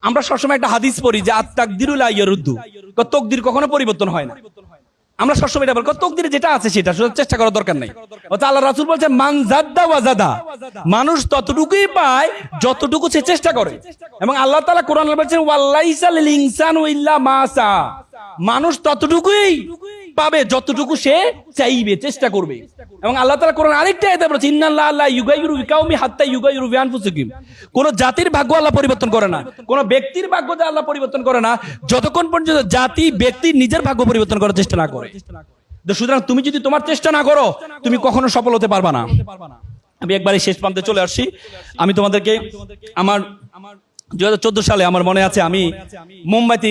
আমরা সবসময় একটা হাদিস পড়ি যে আত-তাকদিরু লা ইয়ারুদ্দু, তকদির কখনো পরিবর্তন হয় না। আমরা সবসময় এটা বলি তকদিরে যেটা আছে সেটা চেষ্টা করার দরকার নাই। অর্থাৎ আল্লাহ রাসূল বলছেন মান জাদ্দা ওয়া জাদা, মানুষ ততটুকুই পায় যতটুকু সে চেষ্টা করে। এবং আল্লাহ তাআলা কোরআনে বলেছেন ওয়ালাইসা লিল ইনসানু ইল্লা মা সা, মানুষ ততটুকুই পাবে যতটুকু সে চাইবে, চেষ্টা করবে। এবং আল্লাহ তাআলা কোরআন আরেকটা আয়াতে বলেছেন ইন্নাল্লাহা লা ইউগাইয়িরু বিকাউমি হাত্তা ইউগাইয়িরু বিআনফুসিহিম, কোন জাতির ভাগ্য আল্লাহ পরিবর্তন করে না, কোন ব্যক্তির ভাগ্য আল্লাহ পরিবর্তন করে না যতক্ষণ পর্যন্ত জাতি ব্যক্তি নিজের ভাগ্য পরিবর্তন করার চেষ্টা না করে। সুতরাং তুমি যদি তোমার চেষ্টা না করো তুমি কখনো সফল হতে পারবা না। আমি একবারে শেষ প্রান্তে চলে আসছি। আমি তোমাদেরকে আমার 2014 সালে আমার মনে আছে আমি মুম্বাইতে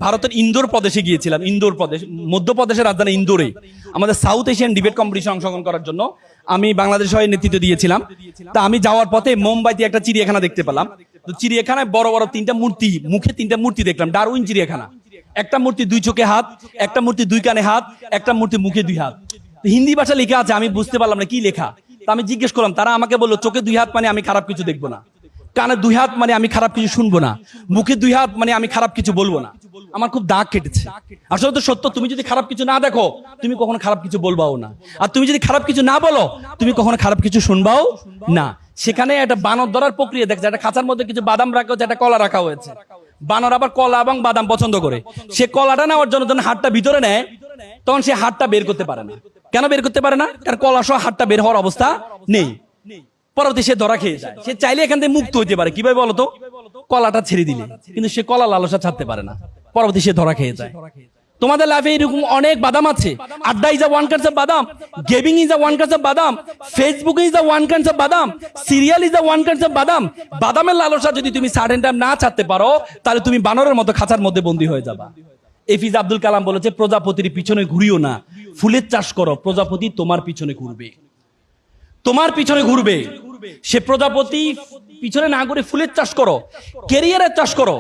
ভারতের ইন্দোর প্রদেশে গিয়েছিলাম। ইন্দোর প্রদেশ মধ্যপ্রদেশের রাজধানী ইন্দোরে আমাদের সাউথ এশিয়ান ডিবেট কম্পিটিশন অংশগ্রহণ করার জন্য আমি বাংলাদেশের হয়ে নেতৃত্ব দিয়েছিলাম। তা আমি যাওয়ার পথে মুম্বাইতে একটা চিড়িয়াখানা দেখতে পেলাম। তো চিড়িয়াখানায় বড় বড় তিনটা মূর্তি, মুখে তিনটা মূর্তি দেখলাম। ডারউইন চিড়িয়াখানা। একটা মূর্তি 2 চোখে হাত, একটা মূর্তি 2 কানে হাত, একটা মূর্তি মুখে 2 হাত। হিন্দি ভাষা লেখা আছে, আমি বুঝতে পারলাম না কি লেখা। তা আমি জিজ্ঞেস করলাম, তারা আমাকে বললো চোখে 2 হাত মানে আমি খারাপ কিছু দেখবো না, কানে 2 হাত মানে আমি খারাপ কিছু শুনবো না, মুখে 2 হাত মানে আমি খারাপ কিছু বলবো না। আমার খুব দাগ কেটেছে। আসলে তো সত্য, তুমি যদি খারাপ কিছু না দেখো তুমি কখনো খারাপ কিছু বলবাও না, আর তুমি যদি খারাপ কিছু না বলো তুমি কখনো খারাপ কিছু শুনবাও না। সেখানে একটা বানর ধরার প্রক্রিয়া দেখছে, একটা খাঁচার মধ্যে কিছু বাদাম রাখা হয়েছে, একটা কলা রাখা হয়েছে। বানর আবার কলা এবং বাদাম পছন্দ করে। সে কলাটা নেওয়ার জন্য যখন হাতটা ভিতরে নেয় তখন সে হাতটা বের করতে পারে না। কেন বের করতে পারে না? কারণ কলা সহ হাতটা বের হওয়ার অবস্থা নেই। পরবর্তী সে ধরা খেয়ে যায়। সে চাইলে এখান থেকে মুক্ত হইতে পারে, কিভাবে বলতো? কলাটা ছেড়ে দিলে। কিন্তু সে কলা লালসা ছাড়তে পারে না, পরবর্তী সে ধরা খেয়ে যায়। তোমাদের লাইফে এরকম অনেক বাদাম আছে। আড্ডা is a one kinds of বাদাম, gaming is a one kinds of বাদাম, Facebook is a one kinds of বাদাম, serial is a one kinds of বাদাম। বাদামের লালসা যদি তুমি সার্টেন টাইম না ছাড়তে পারো তাহলে তুমি বানরের মতো খাঁচার মধ্যে বন্দী হয়ে যাবা। এপিজে আব্দুল কালাম বলেছে প্রজাপতির পিছনে ঘুরিও না, ফুলের চাষ করো, প্রজাপতি তোমার পিছনে ঘুরবে, তোমার পিছনে ঘুরবে। সে প্রজাপতি পিছনে না ঘুরে ফুলের চাষ করো, ক্যারিয়ারের চাষ করো।